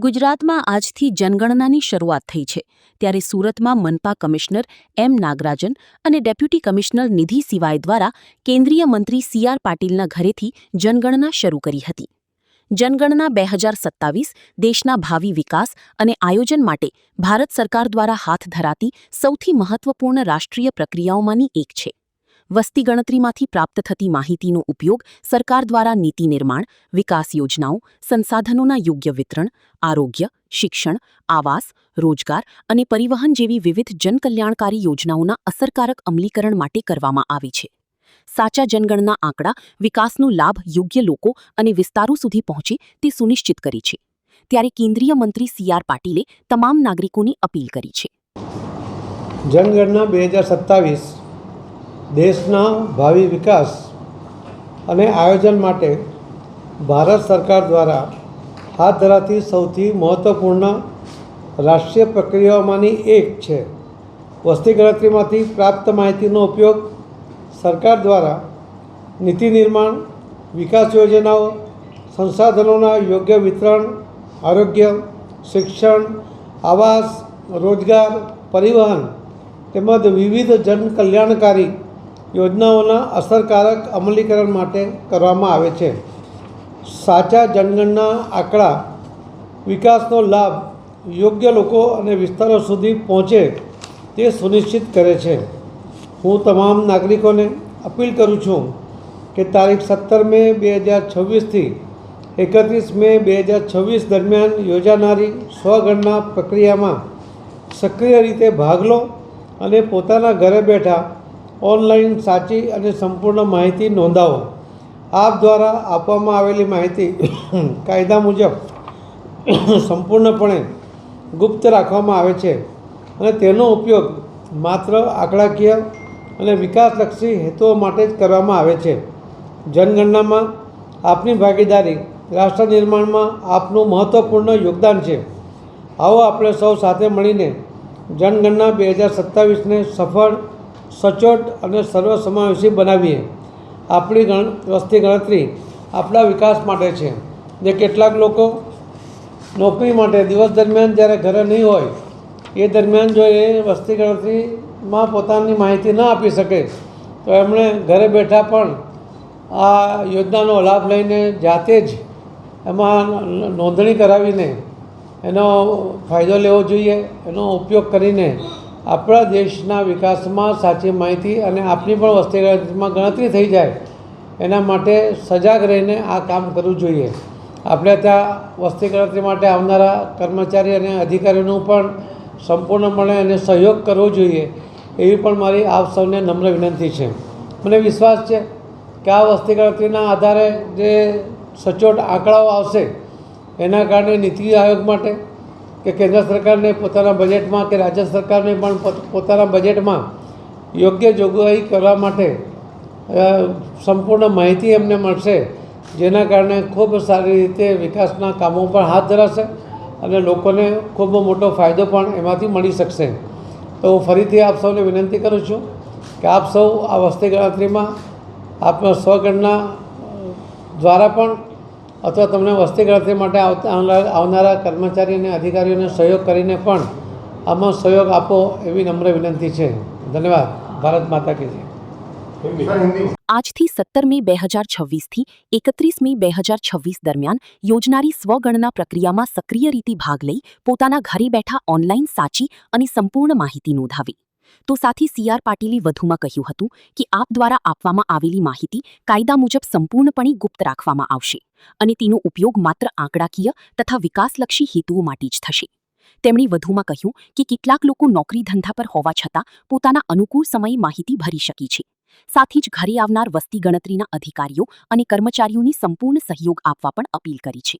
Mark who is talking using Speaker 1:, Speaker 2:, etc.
Speaker 1: ગુજરાતમાં આજથી જનગણનાની શરૂઆત થઈ છે ત્યારે સુરતમાં મનપા કમિશનર એમ નાગરાજન અને ડેપ્યુટી કમિશનર નિધિ સિવાય દ્વારા કેન્દ્રીય મંત્રી સી.આર. પાટીલના ઘરેથી જનગણના શરૂ કરી હતી. જનગણના 2027 દેશના ભાવિ વિકાસ અને આયોજન માટે ભારત સરકાર દ્વારા હાથ ધરાતી સૌથી મહત્વપૂર્ણ રાષ્ટ્રીય પ્રક્રિયાઓમાંની એક છે. વસ્તી ગણતરીમાંથી પ્રાપ્ત થતી માહિતીનો ઉપયોગ સરકાર દ્વારા નીતિ નિર્માણ, વિકાસ યોજનાઓ, સંસાધનોના યોગ્ય વિતરણ, આરોગ્ય, શિક્ષણ, આવાસ, રોજગાર અને પરિવહન જેવી વિવિધ જનકલ્યાણકારી યોજનાઓના અસરકારક અમલીકરણ માટે કરવામાં આવી છે. સાચા જનગણના આંકડા વિકાસનો લાભ યોગ્ય લોકો અને વિસ્તારો સુધી પહોંચે તે સુનિશ્ચિત કરે છે. ત્યારે કેન્દ્રીય મંત્રી સી.આર. પાટીલે તમામ નાગરિકોની અપીલ કરી છે.
Speaker 2: જનગણના 2027 દેશના ભાવિ વિકાસ અને આયોજન માટે ભારત સરકાર દ્વારા હાથ ધરાતી સૌથી મહત્ત્વપૂર્ણ રાષ્ટ્રીય પ્રક્રિયાઓમાંની એક છે. વસ્તી ગણતરીમાંથી પ્રાપ્ત માહિતીનો ઉપયોગ સરકાર દ્વારા નીતિ નિર્માણ, વિકાસ યોજનાઓ, સંસાધનોના યોગ્ય વિતરણ, આરોગ્ય, શિક્ષણ, આવાસ, રોજગાર, પરિવહન તેમજ વિવિધ જનકલ્યાણકારી યોજનાઓના અસરકારક અમલીકરણ માટે કરવામાં આવે છે. સાચા જનગણના આંકડા વિકાસનો લાભ યોગ્ય લોકો અને વિસ્તારો સુધી પહોંચે તે સુનિશ્ચિત કરે છે. હું તમામ નાગરિકોને અપીલ કરું છું કે તારીખ 17 મે 2026થી 31 મે 2026 દરમિયાન યોજાનારી સ્વગણના પ્રક્રિયામાં સક્રિય રીતે ભાગ લો અને પોતાના ઘરે બેઠા ઓનલાઈન સાચી અને સંપૂર્ણ માહિતી નોંધાવો. આપ દ્વારા આપવામાં આવેલી માહિતી કાયદા મુજબ સંપૂર્ણપણે ગુપ્ત રાખવામાં આવે છે અને તેનો ઉપયોગ માત્ર આંકડાકીય અને વિકાસલક્ષી હેતુઓ માટે જ કરવામાં આવે છે. જનગણનામાં આપની ભાગીદારી રાષ્ટ્ર નિર્માણમાં આપનું મહત્ત્વપૂર્ણ યોગદાન છે. આવો આપણે સૌ સાથે મળીને જનગણના 2027ને સફળ, સચોટ અને સર્વસમાવેશી બનાવીએ. આપણી વસ્તી ગણતરી આપણા વિકાસ માટે છે. જે કેટલાક લોકો નોકરી માટે દિવસ દરમિયાન જ્યારે ઘરે નહીં હોય એ દરમિયાન જો એ વસ્તી ગણતરીમાં પોતાની માહિતી ન આપી શકે તો એમણે ઘરે બેઠા પણ આ યોજનાનો લાભ લઈને જાતે જ એમાં નોંધણી કરાવીને એનો ફાયદો લેવો જોઈએ. એનો ઉપયોગ કરીને આપણા દેશના વિકાસમાં સાચી માહિતી અને આપની પણ વસ્તી ગણતરીમાં ગણતરી થઈ જાય એના માટે સજાગ રહીને આ કામ કરવું જોઈએ. આપણે ત્યાં વસ્તી ગણતરી માટે આવનારા કર્મચારી અને અધિકારીઓનું પણ સંપૂર્ણપણે એને સહયોગ કરવો જોઈએ એવી પણ મારી આપ સૌને નમ્ર વિનંતી છે. મને વિશ્વાસ છે કે આ વસ્તી ગણતરીના આધારે જે સચોટ આંકડાઓ આવશે એના કારણે નીતિ આયોગ માટે કે કેન્દ્ર સરકારને પોતાના બજેટમાં કે રાજ્ય સરકારને પણ પોતાના બજેટમાં યોગ્ય જોગવાઈ કરવા માટે સંપૂર્ણ માહિતી એમને મળશે, જેના કારણે ખૂબ સારી રીતે વિકાસના કામો પણ હાથ ધરાશે અને લોકોને ખૂબ મોટો ફાયદો પણ એમાંથી મળી શકશે. તો હું ફરીથી આપ સૌને વિનંતી કરું છું કે આપ સૌ આ વસ્તી ગણતરીમાં આપના સ્વગણના દ્વારા પણ અથવા તમને વસ્તી ગણતરી માટે આવનારા કર્મચારી અને અધિકારીઓને સહયોગ કરીને પણ આમાં સહયોગ આપો એવી નમ્ર વિનંતી છે. ધન્યવાદ. ભારત માતા કી જય.
Speaker 1: આજથી 17 મે 2026થી 31 મે 2026 દરમિયાન યોજનારી સ્વગણના પ્રક્રિયામાં સક્રિય રીતે ભાગ લઈ પોતાના ઘરે બેઠા ઓનલાઈન સાચી અને સંપૂર્ણ માહિતી નોંધાવી. તો સાથી સી.આર. પાટીલે વધુમાં કહ્યું હતું કે આપ દ્વારા આપવામાં આવેલી માહિતી કાયદા મુજબ સંપૂર્ણપણે ગુપ્ત રાખવામાં આવશે અને તેનો ઉપયોગ માત્ર આંકડાકીય તથા વિકાસલક્ષી હેતુઓ માટે જ થશે. તેમણે વધુમાં કહ્યું કે કેટલાક લોકો નોકરી ધંધા પર હોવા છતાં પોતાના અનુકૂળ સમયે માહિતી ભરી શકે છે. સાથે જ ઘરે આવનાર વસ્તી ગણતરીના અધિકારીઓ અને કર્મચારીઓની સંપૂર્ણ સહયોગ આપવા પણ અપીલ કરી છે.